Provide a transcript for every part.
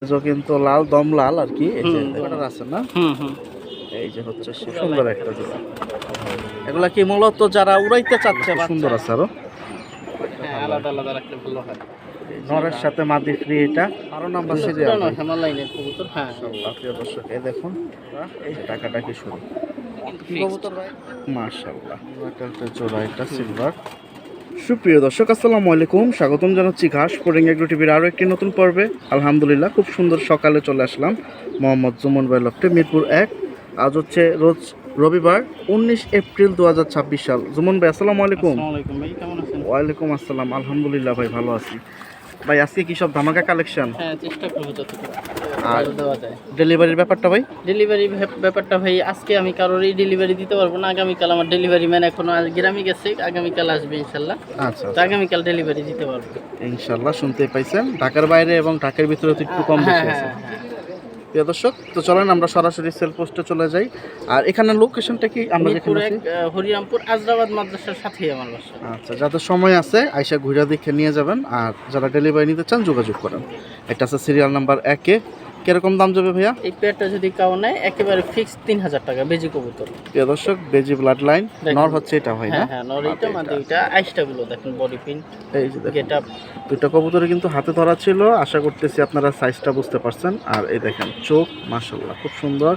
কিন্তু লাল দম লাল আর কি, এই যে এটার আছে না। এই যে হচ্ছে সুন্দর একটা জোড়া। এগুলা কি মূলত যারা উড়াইতে চাচ্ছে সুন্দর আছে আরো। আলাদা আলাদা রাখলে ভালো হয়। নরের সাথে মাদি ফ্রি, এটা 12 নাম্বার সিরিয়াল। হিমালয়ানের কবুতর। হ্যাঁ প্রিয় দর্শক, এই দেখুন এই যে টাকাটা কি শুরু কবুতর ভাই, মাশাআল্লাহ। একটা জোড়া, এটা সিলভার। সুপ্রিয় দর্শক, আসসালামু আলাইকুম, স্বাগতম জানাচ্ছি ঘাস ফোরিং এগ্রো টিভির আরও একটি নতুন পর্বে। আলহামদুলিল্লাহ খুব সুন্দর সকালে চলে আসলাম মোহাম্মদ জুমন ভাই লফটে, মিরপুর 1। আজ হচ্ছে রোজ রবিবার 19 এপ্রিল 2026 সাল। জুমন ভাই আসসালামু আলাইকুম। আসসালামু আলাইকুম ভাই, কেমন আছেন? ওয়ালাইকুম আসসালাম, আলহামদুলিল্লাহ ভাই ভালো আছি। ভাই আজকে কি সব ধামাকা কালেকশন? হ্যাঁ, চেষ্টা করবো যতটুকু আর দেওয়া যায়। ডেলিভারির ব্যাপারটা ভাই? ডেলিভারি ব্যাপারটা ভাই, আজকে আমি কারোরই ডেলিভারি দিতে পারবো না। আগামীকাল আমার ডেলিভারি ম্যান এখনো গ্রামে গেছে, আগামীকাল আসবে ইনশাল্লাহ। আচ্ছা, তো আগামীকাল ডেলিভারি দিতে পারবো ইনশাল্লাহ। শুনতে পাইছেন, ঢাকার বাইরে এবং ঢাকার ভিতরে তো একটু কম বেশি আছে। প্রিয় দর্শক, তো চলেন আমরা সরাসরি সেল পোস্টে চলে যাই। আর এখানে লোকেশনটা কি? আমরা যেখানে আছি হরিরামপুর আজরাবাদ মাদ্রাসার সাথেই আমার বাসা। আচ্ছা, যাদের সময় আছে আয়সা ঘুরা দেখে নিয়ে যাবেন, আর যারা ডেলিভারি নিতে চান যোগাযোগ করেন। এটা আছে সিরিয়াল নাম্বার 1 এ। কিরকম দাম যাবে ভাইয়া? এই পেয়ারটা যদি কাউ নেয় একেবারে ফিক্স 3000 টাকা, বেজি কবুতর। প্রিয় দর্শক, বেজি ব্লাড লাইন নর হচ্ছে এটা হয় না? হ্যাঁ, নর এটা, মাদি এটা। আইসটা গুলো দেখেন, বডি প্রিন্ট, এই যে দেখেন গেটআপ। দুটো কবুতরে কিন্তু হাতে ধরা ছিল, আশা করতেছি আপনারা সাইজটা বুঝতে পারছেন। আর এই দেখেন চোখ, মাশাআল্লাহ খুব সুন্দর।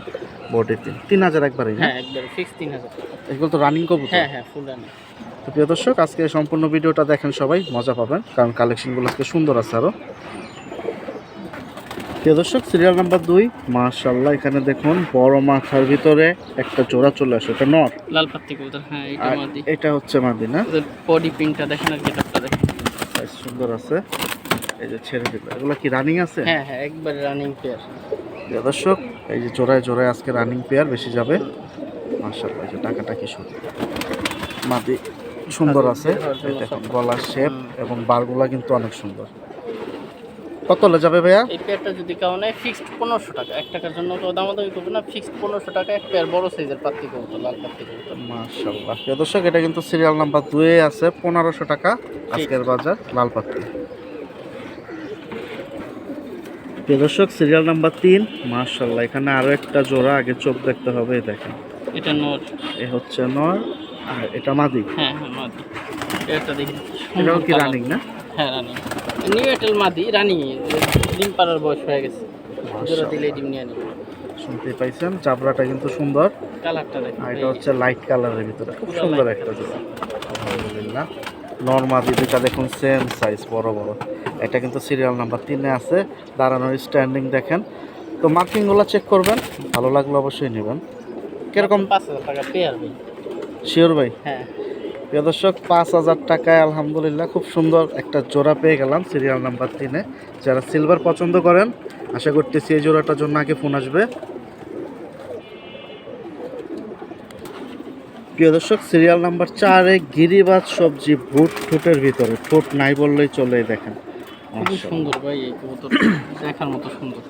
বডি প্রিন্ট 3000 একবারেই না? হ্যাঁ, একবারে ফিক্স 3000 টাকা। এগুলো তো রানিং কবুতর। হ্যাঁ, ফুল রানিং। তো প্রিয় দর্শক, আজকে সম্পূর্ণ ভিডিওটা দেখেন, সবাই মজা পাবেন, কারণ কালেকশনগুলো আজকে সুন্দর আছে আরো। প্রিয় দর্শক, সিরিয়াল নাম্বার 2, মাশাআল্লাহ এখানে দেখুন বড় মাথার ভিতরে একটা জোড়া চলে আসে, এটা নর। লাল পাত্তি কবুতর। হ্যাঁ, এটা আর মাদি। এটা হচ্ছে মাদি না? বডি প্রিন্টটা দেখেন আর গেটআপটা দেখেন, সুন্দর আছে। এই যে ছেড়ে দিল, এগুলো কি রানিং আছে? হ্যাঁ, একবার রানিং পেয়ার। প্রিয় দর্শক, এই যে জোড়ায় জোড়ায় আজকে রানিং পেয়ার বেশি যাবে। মাশাআল্লাহ, এই যে টাকাটা কি শুরু মাদি সুন্দর আছে। এই দেখুন গলার শেপ এবং বারগুলা কিন্তু অনেক সুন্দর। কত হলে যাবে ভাইয়া? এই পেয়ারটা যদি কাউ নেয় ফিক্সড 1500 টাকা। 1 টাকার জন্য কেউ দামাদামি করবে না, ফিক্সড 1500 টাকা এক পেয়ার বড় সাইজের পাত্তি কবুতর, লাল পাত্তি কবুতর। মাশাআল্লাহ। প্রিয় দর্শক, এটা কিন্তু সিরিয়াল নাম্বার 2 এ আছে, 1500 টাকা আজকের বাজার, লাল পাত্তি। প্রিয় দর্শক, সিরিয়াল নাম্বার 3, মাশাআল্লাহ এখানে আরো একটা জোড়া, আগে চোখ দেখতে হবে। দেখেন এটা নর, এ হচ্ছে নর, আর এটা মাদি। হ্যাঁ, মাদি। এটা দেখি, এটাও কি রানিং না? হ্যাঁ, রানিং। নিউ এটেল মাদি, রানিং। ডিম পাড়ার বয়স হয়ে গেছে, জোড়া দিলে ডিম নিয়ে নিবে। শুনতে পাইছেন, চাবড়াটা কিন্তু সুন্দর। কালারটা দেখেন, আর এটা হচ্ছে লাইট কালারের ভিতরে, খুব সুন্দর একটা জোড়া। আলহামদুলিল্লাহ। নর মাদি দুটা দেখুন সেম সাইজ, বড় বড়। এটা কিন্তু সিরিয়াল নাম্বার 3 এ আছে। দাঁড়ানোর স্ট্যান্ডিং দেখেন। তো মার্কিংগুলো চেক করবেন, ভালো লাগলে অবশ্যই নেবেন। কিরকম? 5000 টাকা পেয়ার ভাই। শিওর ভাই? হ্যাঁ। প্রিয় দর্শক, 5000 টাকায় আলহামদুলিল্লাহ খুব সুন্দর একটা জোড়া পেয়ে গেলাম সিরিয়াল নাম্বার 3 এ। যারা সিলভার পছন্দ করেন, আশা করতেছি এই জোড়াটার জন্য আগে ফোন আসবে। প্রিয় দর্শক, সিরিয়াল নাম্বার 4 এ গিরিবাজ সবজি, ভুট ঠোঁটের ভিতরে, ঠোঁট নাই বললেই চলে। দেখেন খুব সুন্দর ভাই এই কবুতর, দেখার মতো সুন্দর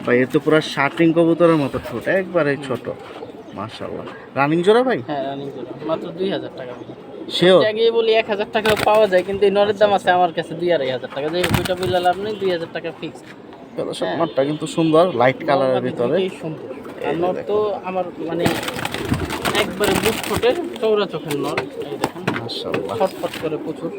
ভাই। এ তো পুরো শার্টিং কবুতরের মতো ঠোঁট, একবারে ছোট। মাশাআল্লাহ। রানিং জোড়া ভাই? হ্যাঁ, রানিং জোড়া, মাত্র 2000 টাকা ভাই। শিওর? আগে বলি 1000 টাকাও পাওয়া যায়, কিন্তু এই নরের দাম আছে আমার কাছে 2-2500 টাকা। যে দুইটা বললে লাভ নেই, 2000 টাকা ফিক্সড। দর্শক, নটটা কিন্তু সুন্দর, লাইট কালারের ভিতরে সুন্দর। আর নর তো আমার মানে একবারে বুট ফুটের চৌড়া চোখের নর। এই দেখেন মাশাআল্লাহ, ফটফট করে প্রচুর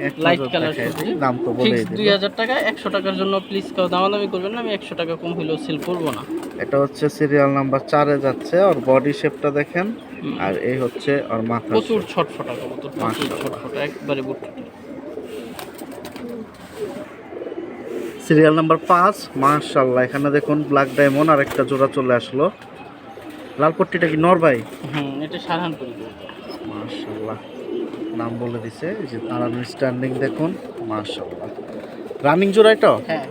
এক লাইট নজর কালার। দেখাই দিই, দাম তো বলেই দিই। 2000 টাকা। 100 টাকার জন্য প্লিজ কেউ দামাদামি করবেন না, আমি 100 টাকা কম হইলেও সেল করবো না। এটা হচ্ছে সিরিয়াল নাম্বার 4 এ যাচ্ছে। আর বডি শেপটা দেখেন, আর এই হচ্ছে আর মাথা, প্রচুর ছটফটা কবুতর, প্রচুর ছটফটা, একবারে বুট। সিরিয়াল নাম্বার 5, মাশাআল্লাহ এখানে দেখুন ব্ল্যাক ডায়মন্ড আর একটা জোড়া চলে আসলো। লাল পট্টিটা কি নর ভাই? এটা সাধারণপুরি কবুতর। মাশাআল্লাহ, নাম বলে দিছে। এই যে দাঁড়ানোর স্ট্যান্ডিং দেখুন, মাশাআল্লাহ। রানিং জোড়া এটা? হ্যাঁ,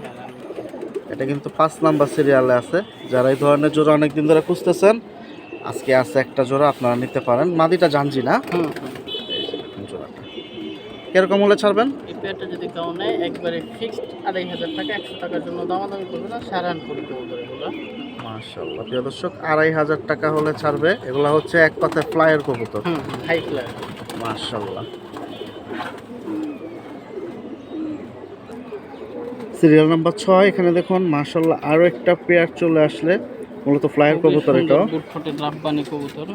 এটা কিন্তু 5 নাম্বার সিরিয়ালে আছে। যারা এই ধরনের জোড়া অনেকদিন ধরে খুঁজতেছেন, আজকে আছে একটা জোড়া, আপনারা নিতে পারেন। মাদিটা জানজি না? এই যে দেখুন জোড়াটা। কিরকম হলে ছাড়বেন? এই পেয়ারটা যদি কেউ নেয় একবারে ফিক্সড 2500 টাকা। 100 টাকার জন্য দামাদামি করবে না, সাধারণপুরি কবুতর এগুলো। মাশাআল্লাহ। প্রিয় দর্শক, 2500 টাকা হলে ছাড়বে। এগুলা হচ্ছে এক কথায় ফ্লায়ার কবুতর। High flyer. মাশাআল্লাহ। Serial number 6। এখানে দেখুন মাশাআল্লাহ আরো একটা পেয়ার চলে আসলে, মূলত ফ্লায়ার কবুতর এটাও। বুটফুটের রাব্বানি কবুতর,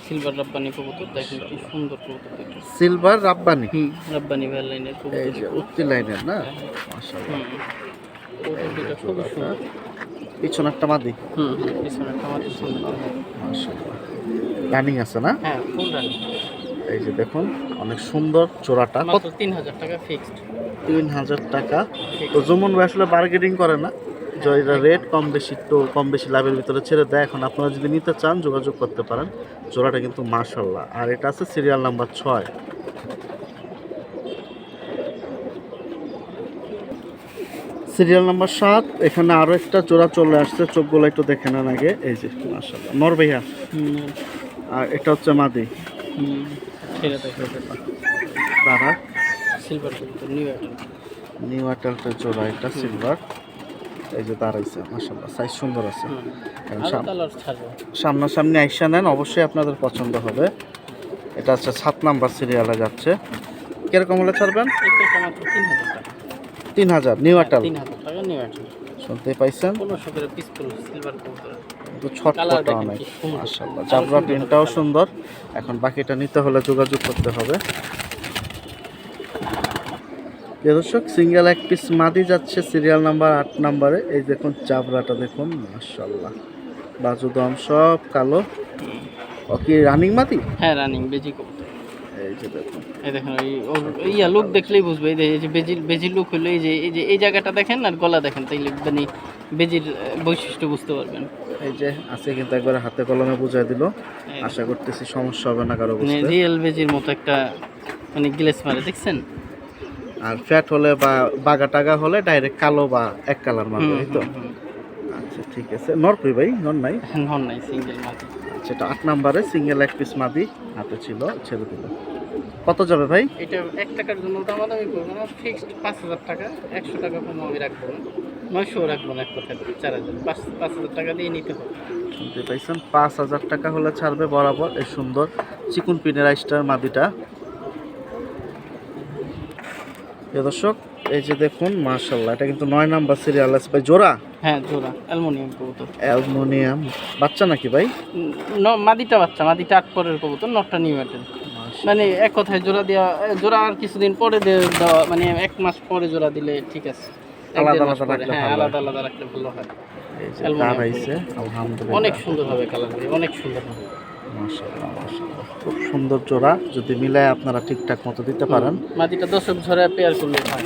সিলভার রাব্বানি কবুতর, দেখেন কি সুন্দর কবুতর এটা। সিলভার রাব্বানি, রাব্বানি ভ্যাল লাইনের এই কবুতর। যে উত্তি লাইনের না, মাশাআল্লাহ। কবুতর দুটো খুবই সুন্দর। পিছনে একটা মাদি, পিছনে একটা মাটি সুন্দর। মাশাআল্লাহ। রানিং আছে না? হ্যাঁ, ফুল রানিং। এই যে দেখুন অনেক সুন্দর জোড়াটা, মাত্র 3000 টাকা ফিক্সড। 3000 টাকা। তো যেমন ভাই আসলে বার্গেনিং করে না, জয়রা রেট কম বেশি তো কম বেশি লাভের ভিতরে ছেড়ে দেয়। এখন আপনারা যদি নিতে চান যোগাযোগ করতে পারেন। জোড়াটা কিন্তু মাশাআল্লাহ। আর এটা আছে সিরিয়াল নাম্বার 6। Serial number 7। এখানে আরো একটা জোড়া চলে আসছে, চোখগুলো একটু দেখে নেন আগে। এই যে মাশাআল্লাহ নর ভাইয়া, আর এটা হচ্ছে মাদি। সেটা দেখো, দাদা সিলভার কবুতর, নিউ আটালটা জোড়া, এটা সিলভার। এই যে দাঁড়াইছে মাশাআল্লাহ, সাইজ সুন্দর আছে। কালার ছাড়বে। সামনাসামনি আইসা নেন, অবশ্যই আপনাদের পছন্দ হবে। এটা হচ্ছে 7 নাম্বার সিরিয়ালে যাচ্ছে। কিরকম হলে ছাড়বেন? এটা মাত্র 3000 টাকা। 3000 নিউ আটাল, 3000 টাকা নিউ আটাল। শুনতে পাইছেন? 1500 করে পিস করলো সিলভার কবুতর। কিন্তু ছটফটা দেখেন অনেক কি সুন্দর। মাশাআল্লাহ। জাবরা প্রিন্টটাও সুন্দর। এখন বাকিটা নিতে হলে যোগাযোগ করতে হবে। দর্শক সিঙ্গেল এক পিস মাদি যাচ্ছে সিরিয়াল নাম্বার 8 নম্বরে। এই দেখুন চাবড়াটা দেখুন মাশাআল্লাহ, বাজুদম সব কালো। ওকে রানিং মাদি? হ্যাঁ, রানিং বেজি কবুতর। এই যে দেখুন, এই দেখেন ইয়া লুক দেখলেই বুঝবে। এই যে বেজির লুক হলো, এই জায়গাটা দেখেন আর গলা দেখেন, তাইলে মানে বেজির বৈশিষ্ট্য বুঝতে পারবেন। এই যে আছে কিন্তু একবারে হাতে কলমে বুঝাই দিল। আশা করতেছি সমস্যা হবে না কারো বুঝতে। রিয়েল বেজির মতো একটা মানে গ্লেস মারে, দেখছেন? আর ফ্যাট হলে বা বাগা টাগা হলে ডাইরেক্ট কালো বা এক কালার মারবে, এই তো। আচ্ছা ঠিক আছে। নর কই ভাই? নর নাই? নর নাই, সিঙ্গেল মাদি। আচ্ছা, এটা 8 নম্বরে সিঙ্গেল এক পিস মাদি হাতে ছিল, ছেড়ে দিল। কত যাবে ভাই? এটা 1 টাকার জন্য দামাদামি করবো না, ফিক্সড 5000 টাকা। 100 টাকা কম আমি রাখবো না, 900 রাখবো না, এক কথা 4000। 5000 টাকা দিয়ে নিতে হবে। শুনতে পাইছেন? 5000 টাকা হলে ছাড়বে বরাবর। এই সুন্দর চিকুন পিনের আইস্টার মাদিটা। দর্শক এই যে দেখুন মাশাআল্লাহ, এটা কিন্তু 9 নাম্বার সিরিয়াল আছে ভাই। জোড়া? হ্যাঁ, জোড়া অ্যালুমিনিয়াম কবুতর। অ্যালুমিনিয়াম বাচ্চা নাকি ভাই? মাদিটা বাচ্চা, মাদিটা 8 পরের কবুতর, নটটা নিউ আটেল। মানে এক কথায় জোড়া আর কিছুদিন পরে দেওয়া, মানে 1 মাস পরে জোড়া দিলে ঠিক আছে। আলাদা আলাদা রাখলে হ্যাঁ, ভালো। আলাদা আলাদা রাখলে ভালো হয়। এই যে দাঁড়াইছে আলহামদুলিল্লাহ, অনেক সুন্দর হবে কালার, অনেক সুন্দর হবে। মাশাআল্লাহ মাশাআল্লাহ, খুব সুন্দর জোড়া। যদি মিলায় আপনারা ঠিকঠাক মতো দিতে পারেন। মাদিটা দর্শক ঝরে পেয়ার করলে হয়।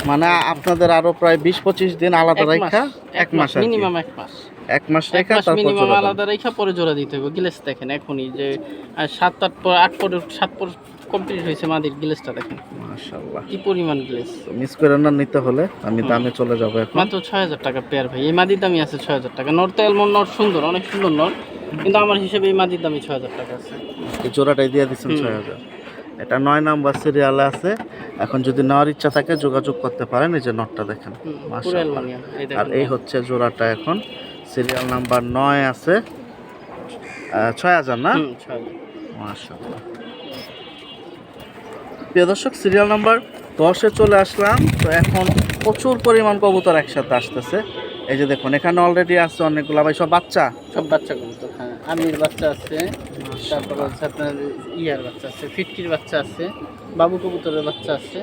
মানে আপনাদের আরো প্রায় 20-25 দিন আলাদা রাখা, 1 মাস মিনিমাম 1 মাস। 1 মাস রেখা তারপর মিনিমাম জোড়া আলাদা রেখা পরে জোড়া দিতে হবে। গ্লেস দেখেন এখনই যে 7-8 পর 8 পরে 7 পর কমপ্লিট হয়েছে মাদির গ্লেসটা দেখেন মাশাআল্লাহ, কি পরিমাণ গ্লেস। মিস করে না নিতে হলে আমি দামে চলে যাব এখন। মাত্র 6000 টাকা পেয়ার ভাই। এই মাদির দামই আছে 6000 টাকা। নর তো এলমন নর সুন্দর, অনেক সুন্দর নর, কিন্তু আমার হিসেবে এই মাদির দামই 6000 টাকা আছে। এই জোড়াটাই দিয়ে দিচ্ছেন 6000। এটা 9 নাম্বার সিরিয়ালে আছে। এখন যদি নেওয়ার ইচ্ছা থাকে যোগাযোগ করতে পারেন। এই যে নটটা দেখেন মাশাআল্লাহ। আর এই হচ্ছে জোড়াটা এখন সিরিয়াল নাম্বার 9 আছে, 6000 না? 6000 মাশাআল্লাহ। প্রিয় দর্শক সিরিয়াল নাম্বার 10-এ চলে আসলাম। তো এখন প্রচুর পরিমাণ কবুতর একসাথে আসতেছে। এই যে দেখুন এখানে অলরেডি আছে অনেকগুলো ভাই, সব বাচ্চা, সব বাচ্চা কবুতর। হ্যাঁ, আমির বাচ্চা আছে, তারপর হচ্ছে আপনার ইয়ার বাচ্চা আছে, ফিটকির বাচ্চা আছে, বাবু কবুতরের বাচ্চা আছে।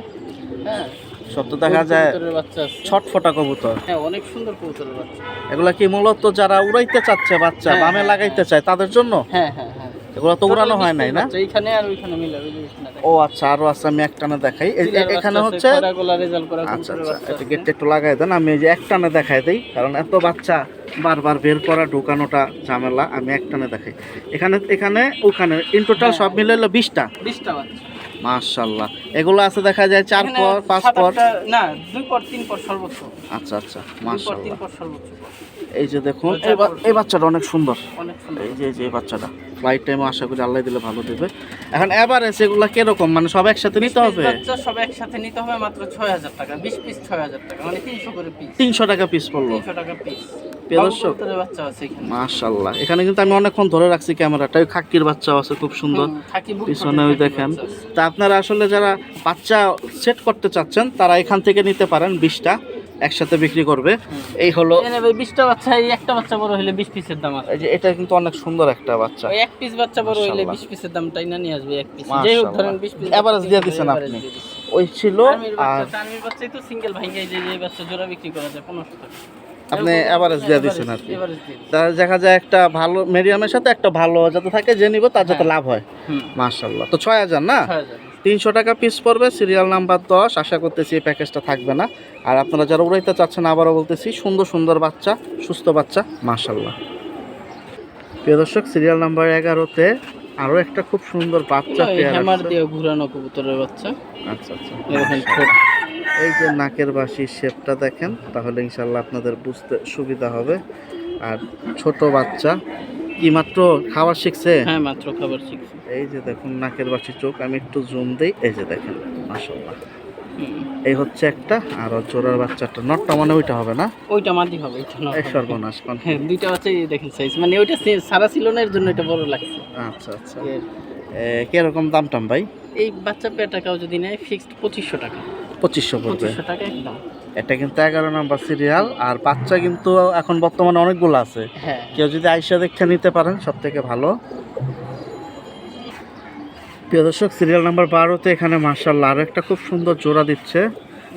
হ্যাঁ, সব তো দেখা যায় কবুতরের বাচ্চা আছে। ছটফটা কবুতর। হ্যাঁ, অনেক সুন্দর কবুতরের বাচ্চা। এগুলা কি মূলত যারা উড়াইতে চাচ্ছে বাচ্চা, হ্যাঁ, বামে হ্যাঁ, লাগাইতে চায় তাদের জন্য? হ্যাঁ হ্যাঁ হ্যাঁ, এগুলো তো উড়ানো হয় নাই না? এইখানে আর ওইখানে মিলে ওই যে ওইখানে দেখেন। ও আচ্ছা, আরো আছে, আমি একটানে দেখাই। এখানে হচ্ছে খয়রাগোলা রেজাল্ট করা আচ্ছা কবুতরের আচ্ছা, বাচ্চা এটা আছে। গেটটা একটু লাগাই দেন, আমি এই যে একটানে দেখাই দেই, কারণ এত বাচ্চা বারবার বের করা ঢোকানোটা ঝামেলা। আমি একটানে দেখাই। এখানে এখানে ওখানে ইন টোটাল সব মিলে হলো 20টা। 20টা বাচ্চা মাশাআল্লাহ। এগুলো আছে দেখা যায় 4 এখানে পর 5 7-8 পর। টা, না 2 পর 3 পর সর্বোচ্চ। আচ্ছা আচ্ছা 2 পর 3 মাশাআল্লাহ। পর সর্বোচ্চ। এই যে দেখুন ওই 4 পর। এই বাচ্চাটা অনেক সুন্দর। অনেক সুন্দর। এই যে এই বাচ্চাটা ফ্লাইট টাইমে আশা করি আল্লাহ দিলে ভালো দেবে। এখন এভারেজ এগুলা কিরকম, মানে সব একসাথে নিতে হবে? বাচ্চা সব একসাথে নিতে হবে মাত্র 6000 টাকা। 20 পিস 6000 টাকা, মানে 300 করে পিস। 300 টাকা পিস পড়লো। 300 টাকা পিস। প্রিয় দর্শক, কবুতরের বাচ্চা আছে এখানে। মাশাআল্লাহ। এখানে কিন্তু আমি অনেকক্ষণ ধরে রাখছি ক্যামেরাটা। ওই খাক্কির বাচ্চাও আছে খুব সুন্দর, খাকি বুট পিছনে ওই খাকি দেখেন। বাচ্চা আছে। তা আপনারা আসলে যারা বাচ্চা সেট করতে চাচ্ছেন তারা এখান থেকে নিতে পারেন 20টা। একসাথে বিক্রি করবে। এই হলো এনে ভাই 20টা বাচ্চা, এই একটা বাচ্চা বড় হইলে 20 পিসের দাম আছে। এই যে এটা কিন্তু অনেক সুন্দর একটা বাচ্চা। ওই এক পিস বাচ্চা বড় হইলে মাশাআল্লাহ। 20 পিসের দামটাই না নিয়ে আসবে এক পিস। যেই হোক ধরেন 20 পিস এভারেজ দিয়ে দিছেন আপনি। ওই ছিল আর আর্মির বাচ্চাই তো সিঙ্গেল ভাঙাই যে যে বাচ্চা জোড়া বিক্রি করা যায় 1500 টাকা। আপনি এভারেজ দিয়ে দিছেন আর কি। এভারেজ দিয়ে দিছি। তা দেখা যায় একটা ভালো মিডিয়ামের সাথে একটা ভালো যাতে থাকে, যে নিব তার যাতে লাভ হয়। হুম, মাশাআল্লাহ। তো 6000 না, 6000। 300 টাকা পিস পড়বে, সিরিয়াল নাম্বার 10। আশা করতেছি এই প্যাকেজটা থাকবে না। আর আপনারা যারা উড়াইতে চাচ্ছেন, আবারও বলতেছি, সুন্দর সুন্দর বাচ্চা, সুস্থ বাচ্চা, মাশাআল্লাহ। প্রিয় দর্শক, সিরিয়াল নাম্বার 11-তে আরও একটা খুব সুন্দর বাচ্চা ওই পেয়ার হ্যামার আছে। দিয়ে ঘুরানো কবুতরের বাচ্চা। আচ্ছা আচ্ছা। এরকম ঠোঁট। এই যে নাকের বাসির শেপটা দেখেন, তাহলে ইনশাল্লাহ আপনাদের বুঝতে সুবিধা হবে। আর ছোট বাচ্চা কি মাত্র খাবার শিখছে। হ্যাঁ, মাত্র খাবার শিখছে। এই যে দেখুন নাকের বাসি চোখ, আমি একটু জুম দেই, এই যে দেখেন মাশাআল্লাহ। হুম। এই হচ্ছে একটা, আর ওর জোড়ার বাচ্চাটা নটটা মানে ওইটা হবে না। ওইটা মাদি হবে, এটা না। এই সর্বনাশ কোন। হ্যাঁ, দুইটা বাচ্চাই দেখেন সাইজ, মানে ওইটা সারা ছিল না, এর জন্য এটা বড় লাগছে। আচ্ছা আচ্ছা। কিরকম দাম টাম ভাই? এই বাচ্চা পেটাকাও যদি নেয় ফিক্সড 2500 টাকা। 2500 পড়বে। 2500 টাকা একদম। এটা কিন্তু 11 নাম্বার সিরিয়াল, আর বাচ্চা কিন্তু এখন বর্তমানে অনেকগুলো আছে। হ্যাঁ, কেউ যদি আইসা দেখে নিতে পারেন সব থেকে ভালো। প্রিয় দর্শক, সিরিয়াল নাম্বার 12-তে এখানে মাশাআল্লাহ আরো একটা খুব সুন্দর জোড়া দিচ্ছে।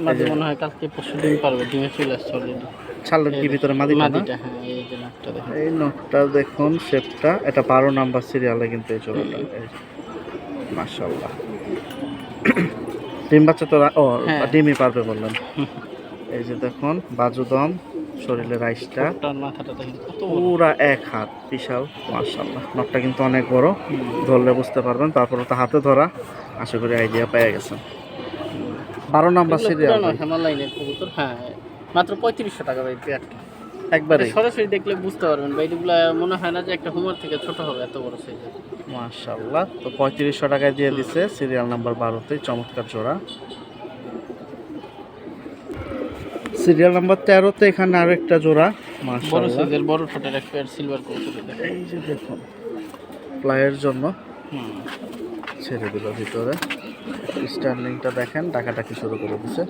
মাদি মনে হয় কালকে পরশু ডিম পারবে, ডিমে চলে আসছে অলরেডি। ছাড়লেন কি ভিতরে মাদিটা না? মাদিটা, হ্যাঁ, এই যে নাকটা দেখেন। এই নটটা দেখুন, শেপটা, এটা 12 নাম্বার সিরিয়ালে কিন্তু এই জোড়াটা। মাশাআল্লাহ। ডিম বাচ্চা তো ও হ্যাঁ। ডিমই পারবে বললেন। এই যে দেখুন বাজুদম, শরীরের আইসটা ওটার মাথাটা দেখেন কত বড়। পুরা এক হাত, বিশাল মাশাআল্লাহ। নটটা কিন্তু অনেক বড়, ধরলে বুঝতে পারবেন। তারপরে তো হাতে ধরা, আশা করি আইডিয়া পেয়ে গেছেন। 12 নাম্বার সিরিয়াল হিমালয়ানের কবুতর, হ্যাঁ, মাত্র 3500 টাকা ভাই পেয়ারটা। একবারে সরাসরি দেখলে বুঝতে পারবেন ভাই, এগুলা মনে হয় না যে একটা হোমার থেকে ছোট হবে, এত বড় সাইজের। মাশাআল্লাহ। তো 3500 টাকায় দিয়ে দিছে সিরিয়াল নাম্বার 12-তে চমৎকার জোড়া। সিরিয়াল নাম্বার 13-তে এখানে আরো একটা জোড়া বড় মাশাআল্লাহ। সাইজের বড় ঠোঁটের এক পেয়ার সিলভার কবুতর দেখেন। এই যে দেখুন ফ্লাইয়ের জন্য হুম, ছেড়ে দিল ভিতরে। স্ট্যান্ডিংটা দেখেন, ডাকাটাকি শুরু করে দিছে।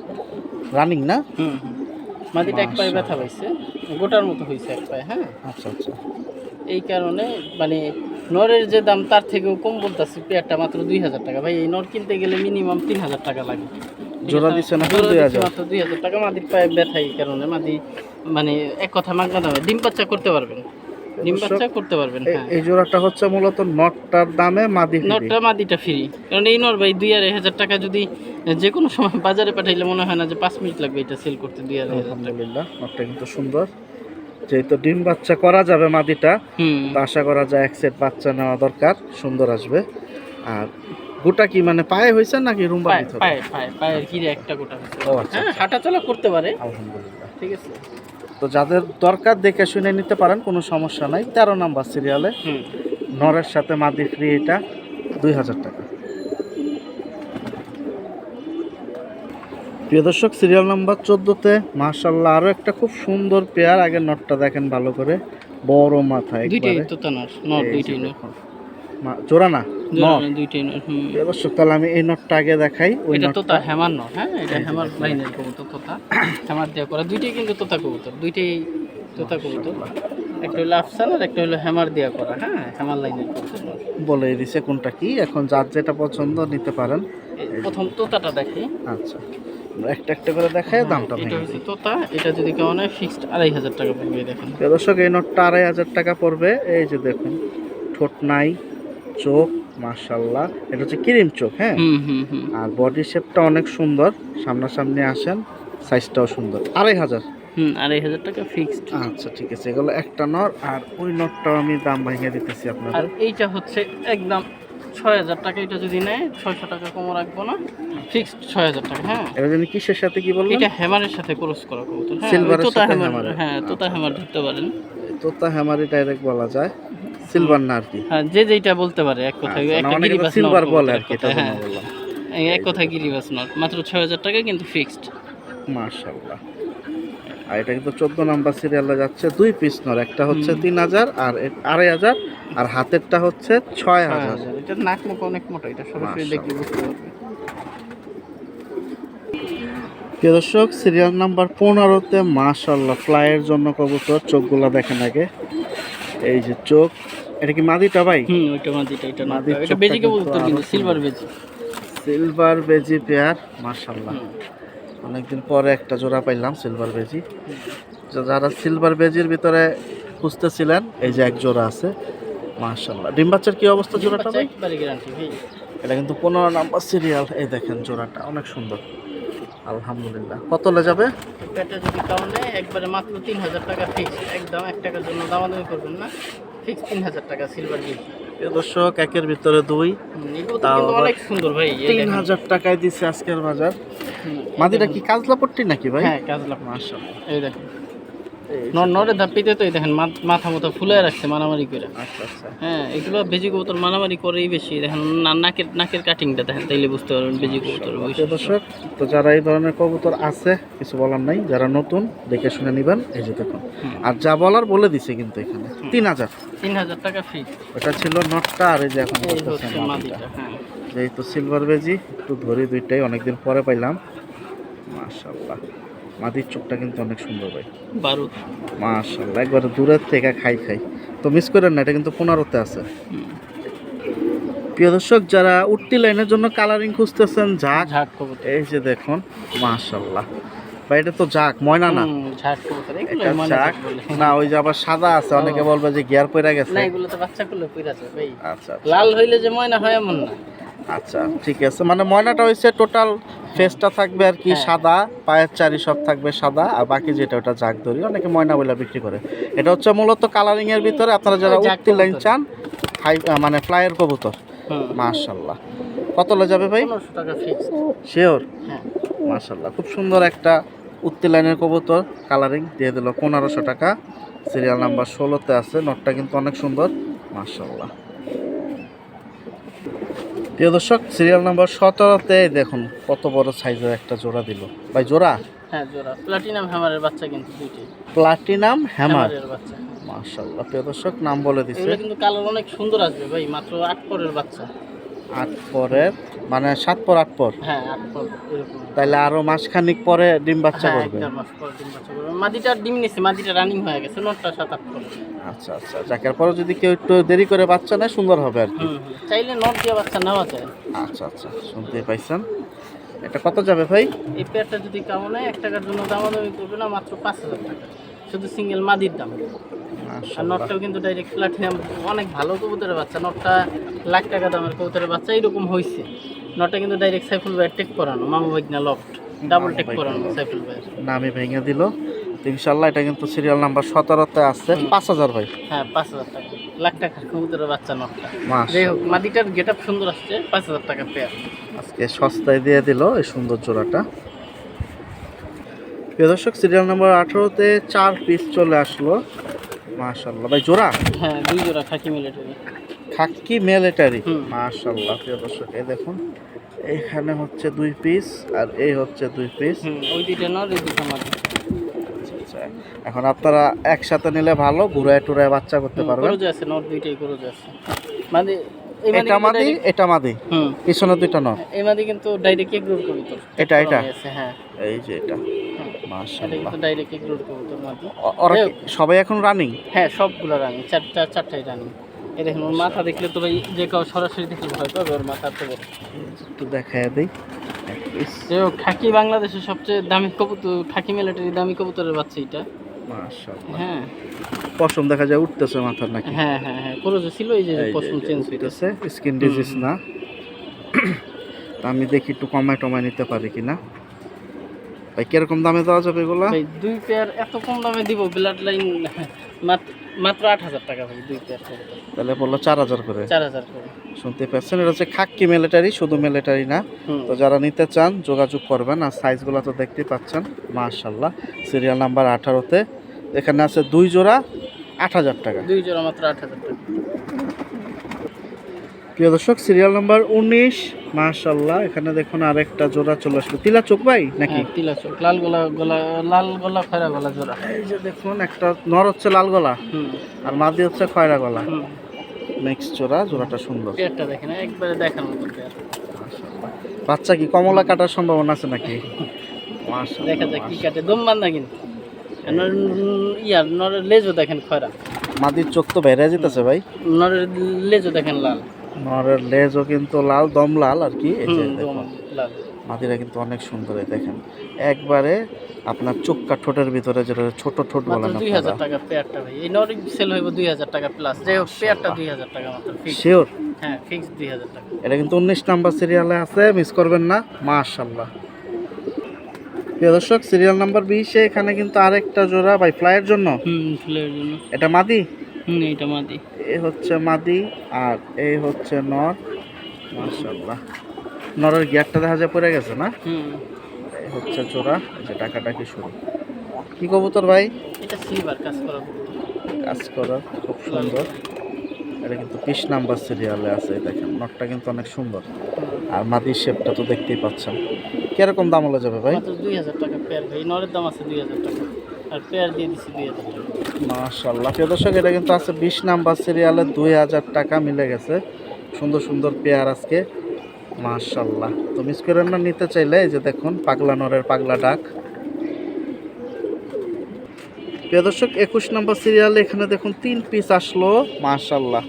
রানিং না? হুম, হুম। মাদিটা এক পায়ে ব্যথা পাইছে, গোটার মতো হয়েছে এক পায়ে। হ্যাঁ, আচ্ছা আচ্ছা। এই কারণে মানে নরের যে দাম তার থেকেও কম বলতেছি, পেয়ারটা মাত্র 2000 টাকা। ভাই এই নর কিনতে গেলে মিনিমাম 3000 টাকা লাগে। জোড়া দিচ্ছে না? জোড়া দিচ্ছে 2000 মাত্র 2000 টাকা। মাদির পায়ে ব্যথা, এই কারণে মাদি মানে এক কথা মাগনা দামে ডিম বাচ্চা করতে পারবেন, ডিম বাচ্চা করতে পারবেন। হ্যাঁ, এই জোড়াটা হচ্ছে মূলত নটটার দামে মাদি ফ্রি। নরটা মাদিটা ফ্রি, কারণ এই নর ভাই 2000 টাকা যদি যে কোনো সময় বাজারে পাঠাইলে মনে হয় না যে 5 মিনিট লাগবে এটা সেল করতে। 2000 টাকা। আলহামদুলিল্লাহ, নটটা কিন্তু সুন্দর। যেহেতু ডিম বাচ্চা করা যাবে মাদিটা, হুম, তো আশা করা যায় এক সেট বাচ্চা নেওয়া দরকার, সুন্দর আসবে। আর গোটা কি মানে পায়ে হয়েছে নাকি রুম্বার পায়ে ভিতরে? পায়ে পায়ে পায়ের গিরে একটা গোটা হয়েছে। ও আচ্ছা হ্যাঁ, হাঁটা চলা করতে পারে। আলহামদুলিল্লাহ। ঠিক আছে। তো যাদের দরকার দেখে শুনে নিতে পারেন, কোনো সমস্যা নাই। 13 নাম্বার সিরিয়ালে হুম, নরের সাথে মাদি ফ্রি, এটা 2000 টাকা। প্রিয় দর্শক, সিরিয়াল নাম্বার 14-তে মাশাআল্লাহ আরো একটা খুব সুন্দর পেয়ার। আগের নটটা দেখেন ভালো করে, বড় মাথা দুইটাই একবারে। তোতা নর, নর এই যে দুইটাই নর। দেখুন। জোড়া না নর। দুইটাই নর। হুম, প্রিয় দর্শক, তাহলে আমি এই নটটা আগে দেখাই। ওই এটা নটটা তোতা হ্যামার নর। হ্যাঁ, এটা হ্যামার লাইনের কবুতর, তোতা হ্যামার দেওয়া করা। দুইটাই কিন্তু তোতা কবুতর, দুইটাই তোতা কবুতর। একটা হলো আফসান আর একটা হলো হ্যামার দেওয়া করা। হ্যাঁ, হ্যামার লাইনের কবুতর নর। বলে দিছে কোনটা কি। এখন যার যেটা পছন্দ নিতে পারেন। এই প্রথম তোতাটা দেখি। আচ্ছা, আমরা একটা একটা করে দেখাই, দামটা এটা ভেঙে হচ্ছে তোতা, এটা যদি কেউ নেয় ফিক্সড 2500 টাকা পড়বে। দেখেন প্রিয় দর্শক, এই নোটটা 2500 টাকা পড়বে। এই যে দেখুন, ঠোঁট নাই, চোখ মাশাআল্লাহ, এটা হচ্ছে ক্রিম চোখ। হ্যাঁ, হুম, হুম, হুম, আর বডি শেপটা অনেক সুন্দর, সামনাসামনি আসেন, সাইজটাও সুন্দর। 2500। হুম, 2500 টাকা ফিক্সড। আচ্ছা ঠিক আছে, এগুলো একটা নর। আর ওই নটটাও আমি দাম ভেঙে দিতেছি আর আপনাদের। এইটা হচ্ছে একদম 6000 টাকা। এটা যদি নেয় 600 টাকা কম রাখবো না, ফিক্সড 6000 টাকা। হ্যাঁ, এবার জানি কিসের সাথে কি বললেন? এটা হ্যামারের সাথে ক্রস করা কবুতর। হ্যাঁ, সিলভারের ওই তোতা সাথে হ্যামার। হ্যামারের। হ্যাঁ, তোতা হ্যামার ধরতে পারেন। তোতা হ্যামারি ডাইরেক্ট বলা যায়, সিলভার না আর কি। হ্যাঁ, যে যেটা বলতে পারে এক কথায়। আচ্ছা, না, একটা অনেকে তো গিরিবাস সিলভার নর বলে কবুতর, আর কি, এক এটা কথায়। হ্যাঁ, বললাম। এক কথায় গিরিবাস নর, মাত্র 6000 টাকা কিন্তু ফিক্সড। মাশাআল্লাহ। আর এটা কিন্তু 14 নাম্বার সিরিয়ালে যাচ্ছে। 2 পিস নর, একটা হচ্ছে 3000 আর 2500, আর হাতেরটা হচ্ছে 6000। এটা নাক মুখ অনেক মোটা, এটা সরাসরি দেখলে বুঝতে পারবে। প্রিয় দর্শক, সিরিয়াল নাম্বার 15-তে মাশাআল্লাহ ফ্লাইয়ের জন্য কবুতর। চোখগুলা দেখেন আগে, এই যে চোখ। এটা কি মাদিটা ভাই? ওইটা মাদিটা, এটা না, মাদির এটা চোখটা বেজি কিন্তু কবুতর, আরো কিন্তু সিলভার সুন্দর। বেজি। সিলভার বেজি পেয়ার, মাশাআল্লাহ। অনেকদিন পরে একটা জোড়া পাইলাম সিলভার বেজি। যারা সিলভার বেজির ভিতরে খুঁজতেছিলেন, এই যে এক জোড়া আছে মাশাআল্লাহ। ডিম বাচ্চার কি অবস্থা জোড়াটা ভাই? একবারে গ্যারান্টি ভাই। এটা কিন্তু 15 নাম্বার সিরিয়াল। এই দেখেন জোড়াটা অনেক সুন্দর, আলহামদুলিল্লাহ। কতলে যাবে? পেটে যদি কারণে একবারে মাত্র 3000 টাকা ফিক্স, একদম 1 টাকার জন্য দামাদামি করবেন না, ফিক্স 3000 টাকা সিলভার বেজি। প্রিয় দর্শক, একের ভিতরে দুই, এগুলো তো তাও কিন্তু আবার অনেক সুন্দর ভাই। এই দেখেন। 3000 টাকায় দিচ্ছে আজকের বাজার। হুম, মাদিটা কি কাজলা পট্টি নাকি ভাই? হ্যাঁ, কাজলা মাশাআল্লাহ। এই দেখেন, নরে ধাপিতে তো এই দেখেন মাথা মতো ফুলে রাখছে মারামারি করে। আচ্ছা আচ্ছা। হ্যাঁ, এগুলো বেজি কবুতর মারামারি করেই বেশি। দেখেন নাকের কাটিংটা দেখেন, তাইলে বুঝতে পারবেন বেজি কবুতর প্রিয় দর্শক, তো যারা এই ধরনের কবুতর আছে কিছু বলার নাই, যারা নতুন দেখে শুনে নিবেন। এই যে দেখুন, আর যা বলার বলে দিছে কিন্তু এখানে 3000 3000 টাকা ফিক্স। ওটা ছিল নটটা, আর এই যে এখন এই বলতেছে হচ্ছে মাদিটা। মাদিটা। হ্যাঁ, এই তো সিলভার বেজি, একটু ধরি দুইটাই, অনেকদিন পরে পাইলাম। মাশাআল্লাহ, মাদির চোখটা কিন্তু অনেক সুন্দর ভাই, বারুদ। মাশাআল্লাহ। একবারে দূরের থেকে খাই তো মিস করেন না, এটা কিন্তু 15-তে আছে। প্রিয় দর্শক, যারা উঠতি লাইনের জন্য কালারিং খুঁজতেছেন, ঝাঁক, ঝাক কবুতর। এই যে দেখুন মাশাআল্লাহ ভাই, এটা তো ঝাঁক, ময়না না। ঝাক কবুতর, এগুলো এটা মানে ঝাঁক বলে। না, ওই যে আবার সাদা আছে, অনেকে বলবে যে গিয়ার পয়রা গেছে। না, এগুলো তো বাচ্চা করলে পইরা যায় ভাই। আচ্ছা আচ্ছা, লাল হইলে যে ময়না হয় এমন না। আচ্ছা ঠিক আছে। মানে ময়নাটা হচ্ছে টোটাল ফেসটা থাকবে আর কি হ্যাঁ। সাদা, পায়ের চারি সব থাকবে সাদা, আর বাকি যেটা ওটা জাগ ধরি, অনেকে ময়না বলে বিক্রি করে। এটা হচ্ছে মূলত কালারিং এর ভিতরে আপনারা যারা ওই জাগ উঠতি লাইন কবুতর। চান, মানে ফ্লাইয়ের কবুতর। হুম, মাশাআল্লাহ। কতলে যাবে ভাই? 1500 টাকা ফিক্স। শিওর? হ্যাঁ, মাশাআল্লাহ, খুব সুন্দর একটা উঠতি লাইনের কবুতর, কালারিং দিয়ে দিল 1500 টাকা। সিরিয়াল নাম্বার 16-তে আছে, নটটা কিন্তু অনেক সুন্দর, মাশাআল্লাহ। প্রিয় দর্শক, সিরিয়াল নাম্বার 17-তে দেখুন কত বড় সাইজের একটা জোড়া দিল ভাই। জোড়া? হ্যাঁ, জোড়া প্লাটিনাম হ্যামারের বাচ্চা কিন্তু দুইটি। প্লাটিনাম হ্যামার, হ্যামারের বাচ্চা। মাশাআল্লাহ। প্রিয় দর্শক, নাম বলে দিছে। এগুলো কিন্তু কালার অনেক সুন্দর আসবে ভাই, মাত্র 8 পরের বাচ্চা। 8 পরের, মানে 7 পর 8 পর, হ্যাঁ, 8 পর এরকম। তাইলে আরো মাসখানিক পরে ডিম বাচ্চা হ্যাঁ, করবে। 1 মাস পর ডিম বাচ্চা করবে। মাদিটার ডিম নিছে, মাদিটা রানিং হয়ে গেছে, নটটা 7-8 পর। আচ্ছা আচ্ছা, যাকের পরে যদি কেউ একটু দেরি করে বাচ্চা নেয় সুন্দর হবে আর কি। চাইলে নট দিয়ে বাচ্চা নেওয়া যায়। আচ্ছা আচ্ছা, শুনতে পাইছেন। এটা কত যাবে ভাই? এই পেয়ারটা যদি কেমন হয় 1 টাকার জন্য দামাদামি করবে না, মাত্র 5000 টাকা, শুধু সিঙ্গেল মাদির দাম। আর মাশাআল্লাহ, নটটাও কিন্তু ডাইরেক্ট প্লাটিনাম, অনেক ভালো কবুতরের বাচ্চা। নটটা লাখ টাকা দামের কবুতরের বাচ্চা এরকম হয়েছে। নটটা কিন্তু ডাইরেক্ট সাইফুল ভাইয়ের টেক করানো, মামা ভাইগনা লফট ডাবল টেক করানো সাইফুল ভাইয়ের। নামে ভেঙে দিল। তো ইনশাআল্লাহ এটা কিন্তু সিরিয়াল নাম্বার 17-তে আছে। 5000 ভাই? হ্যাঁ, 5000 টাকা, লাখ টাকার কবুতরের বাচ্চা নটটা। মাশাআল্লাহ, যাই হোক, মাদিটার গেট আপ সুন্দর আসছে, 5000 টাকা পেয়ার। আজকে সস্তায় দিয়ে দিল এই সুন্দর জোড়াটা। প্রিয় দর্শক, সিরিয়াল নাম্বার 18-তে 4 পিস চলে আসলো, মাশাআল্লাহ ভাই। জোড়া? হ্যাঁ, 2 জোড়া খাকি মিলিটারি। খাকি মিলিটারি, হুম। মাশাআল্লাহ। প্রিয় দর্শক, এই দেখুন, এখানে হচ্ছে 2 পিস আর এই হচ্ছে 2 পিস। ওই দুইটা নর, এই দুইটা মাদি। আচ্ছা, এখন আপনারা একসাথে নিলে ভালো, ঘুরায় টুরায় বাচ্চা করতে পারবেন। করজ আছে, নর দুইটাই করজ আছে। মাদি এই এটা মাদি, এটা মাদি, হুম, পিছনে দুইটা নর। এই মাদি কিন্তু ডাইরেক্ট এগ্রোর কবুতর। এটা এটা আছে, হ্যাঁ, এই যে এটা, এটা মাশাআল্লাহ। কিন্তু ডাইরেক্ট এগ্রোর কবুতর মাদি। ওরা যাই কি সবাই এখন রানিং? হ্যাঁ, সবগুলো রানি, চারটাই রানি। এই দেখুন, ওর মাথা দেখলে তো ভাই যে কেউ সরাসরি দেখলে ভয় পাবে, ওর মাথা তো বড়। একটু দেখায় দেই এক পিস। যাই হোক, খাকি বাংলাদেশের সবচেয়ে দামি কবুতর, খাকি মিলিটারি দামি কবুতরের বাচ্চা এটা। মাশাআল্লাহ, হ্যাঁ, পশম দেখা যায় উঠতেছে মাথার নাকি? হ্যাঁ, হ্যাঁ, হ্যাঁ, করজ ছিল, এই যে এই যে পশম চেঞ্জ হইতেছে। উঠতেছে, স্কিন ডিজিজ না। তা আমি দেখি একটু কমায় টমায় নিতে পারি কিনা। ভাই কিরকম দামে দেওয়া যাবে এগুলা? ভাই 2 পেয়ার এত কম দামে দিব? ব্লাড লাইন মাত্র 8000 টাকা ভাই, 2 পেয়ার কবুতর। তাহলে বললো 4000 করে। 4000 করে। শুনতে পাচ্ছেন, এটা হচ্ছে খাক্কি মিলিটারি, শুধু মিলিটারি না। হুম। তো যারা নিতে চান যোগাযোগ করবেন। আর সাইজগুলো তো দেখতেই পাচ্ছেন, মাশাআল্লাহ। সিরিয়াল নাম্বার 18-তে এখানে আছে 2 জোড়া, 8000 টাকা। 2 জোড়া মাত্র 8000 টাকা। প্রিয় দর্শক, সিরিয়াল নাম্বার 19, মাশাআল্লাহ। এখানে দেখুন আরেকটা জোড়া চলে আসলো। তিলা চোখ ভাই নাকি? হ্যাঁ, তিলা চোখ, লাল গলা খয়রা গলা জোড়া। এই যে দেখুন, একটা নর হচ্ছে লাল গলা হুম, আর মাদি হচ্ছে খয়রা গলা, হুম। মিক্স জোড়া। জোড়াটা সুন্দর, পেয়ারটা দেখেন, একবারে দেখার মতো পেয়ার। মাশাআল্লাহ। বাচ্চা কি কমলা কাটার সম্ভাবনা আছে নাকি? মাশাআল্লাহ, দেখা যাক কি কাটে, দম বান্ধা কিন্তু ইয়ার নরের লেজও দেখেন খয়রা, মাদির চোখ তো বেড়ে যেতেছে ভাই। নরের লেজও দেখেন লাল। নরের লেজও কিন্তু লাল, দম লাল আর কি। এই যে দম দেখুন লাল। মাদিরা কিন্তু অনেক সুন্দর, এই দেখেন একবারে আপনার চোখকা ঠোঁটের ভিতরে যেটা ছোট ঠোঁট মাত্র বলেন 2000 আপনারা। টাকা পেয়ারটা ভাই, এই নরের সেল হইব 2000 টাকা প্লাস। যাই হোক পেয়ারটা 2000 টাকা মাত্র ফিক্স। শিওর? হ্যাঁ ফিক্স 2000 টাকা। এটা কিন্তু 19 নাম্বার সিরিয়ালে আছে, মিস করবেন না। মাশাআল্লাহ। প্রিয় দর্শক, সিরিয়াল নাম্বার 20 এখানে কিন্তু আরেকটা জোড়া ভাই ফ্লাইয়ের জন্য। ফুলের জন্য। এটা মাদি, এটা মাদি। এই হচ্ছে মাদি আর এই হচ্ছে নর। মাশাআল্লাহ, নরের গিয়ারটা দেখা যায় পড়ে গেছে না। এই হচ্ছে জোড়া, এই যে টাকাটাকি শুরু। কি কবুতর ভাই? এটা সিলভার কাজ করা। কাজ করা খুব সুন্দর। এটা কিন্তু 20 নাম্বার সিরিয়ালে আছে, এই দেখেন নটটা কিন্তু অনেক সুন্দর। আর মাদির শেপটা তো দেখতেই পাচ্ছেন। কিরকম দাম হলে যাবে ভাই? মাত্র 2000 টাকা পেয়ার ভাই, নরের দাম আছে 2000 টাকা আর পেয়ার দিয়ে দিছি 2000 টাকা। মাশাআল্লাহ। প্রিয় দর্শক, এটা কিন্তু আছে 20 নাম্বার সিরিয়ালে, 2000 টাকা মিলে গেছে। সুন্দর সুন্দর পেয়ার আজকে। মাশাআল্লাহ, তো মিস করেন না নিতে চাইলে। এই যে দেখুন পাগলা নরের পাগলা ডাক। প্রিয় দর্শক, 21 নম্বর সিরিয়ালে এখানে দেখুন 3 পিস আসলো। মাশাআল্লাহ,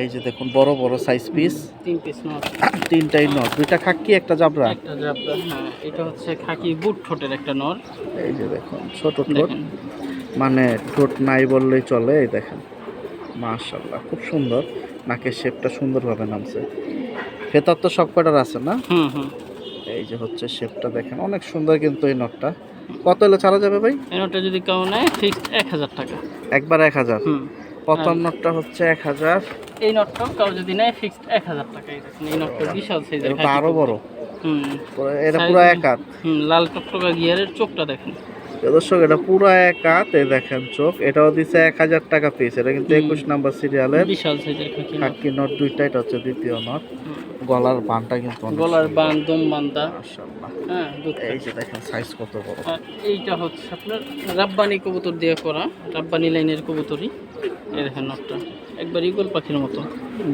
এই যে দেখুন বড় বড় সাইজ পিস। 3 পিস নর, 3টাই নর, 2টা খাকি একটা জাবরা। একটা জাবরা। হ্যাঁ এটা হচ্ছে খাকি বুট ঠোঁটের একটা নর। এই যে দেখুন ছোট ঠোঁট, দেখেন মানে ঠোঁট নাই বললেই চলে। এই দেখেন মাশাআল্লাহ, খুব সুন্দর। নাকের শেপটা সুন্দরভাবে নামছে। ভেতর তো সব কটার আছে না? এই যে হচ্ছে শেপটা দেখেন অনেক সুন্দর কিন্তু এই নটটা। কত হলে ছাড়া যাবে ভাই? এই নটটা যদি কেউ নেয় ফিক্সড 1000 টাকা। একবার 1000? প্রথম নটটা হচ্ছে 1000। এই নটটাও কেউ যদি নেয় ফিক্সড 1000 টাকা। এই দেখেন এই নটটা বিশাল সাইজের, এটা আরো বড়। এটা পুরো এক হাত। লাল টকটকা গিয়ারের চোখটা দেখেন। দর্শক, এটা পুরো এক হাত। এই দেখেন চোখ। এটাও দিছে 1000 টাকা পিস। এটা কিন্তু 21 নাম্বার সিরিয়ালের বিশাল সাইজের খাকি নট। খাকি নট 2টা। এটা হচ্ছে দ্বিতীয় নট। গলার বানটা কিন্তু অনেক গলার সুন্দর। বান দম বান্দা। মাশাআল্লাহ। হ্যাঁ এই যে দেখেন সাইজ কত বড়। আর এইটা হচ্ছে আপনার রাব্বানি কবুতর দিয়ে করা, রাব্বানি লাইনের কবুতরই। এই দেখেন নটটা একবার ইগল পাখির মতো।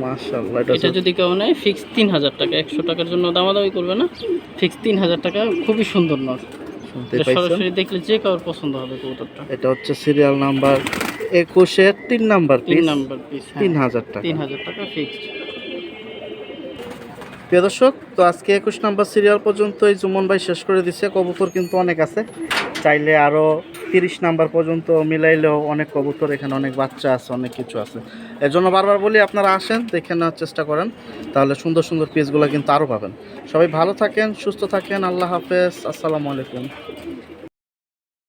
মাশাআল্লাহ, এটা যদি কেউ নেয় ফিক্স 3000 টাকা। 100 টাকার জন্য দামাদামি করবে না, ফিক্স 3000 টাকা। খুবই সুন্দর নট, শুনতে এটা পাইছেন? সরাসরি দেখলে যে কারোর পছন্দ হবে কবুতরটা। এটা হচ্ছে সিরিয়াল নাম্বার 21 এর 3 নাম্বার 3 পিস। নাম্বার পিস 3000 টাকা। 3000 টাকা ফিক্সড। প্রিয় দর্শক, তো আজকে 21 নাম্বার সিরিয়াল পর্যন্ত এই জুমন ভাই শেষ করে দিচ্ছে। কবুতর কিন্তু অনেক আছে, চাইলে আরও 30 নাম্বার পর্যন্ত মিলাইলেও অনেক কবুতর, এখানে অনেক বাচ্চা আছে, অনেক কিছু আছে। এর জন্য বারবার বলি আপনারা আসেন, দেখে নেওয়ার চেষ্টা করেন, তাহলে সুন্দর সুন্দর পিসগুলো কিন্তু আরও পাবেন। সবাই ভালো থাকেন, সুস্থ থাকেন। আল্লাহ হাফেজ, আসসালামু আলাইকুম।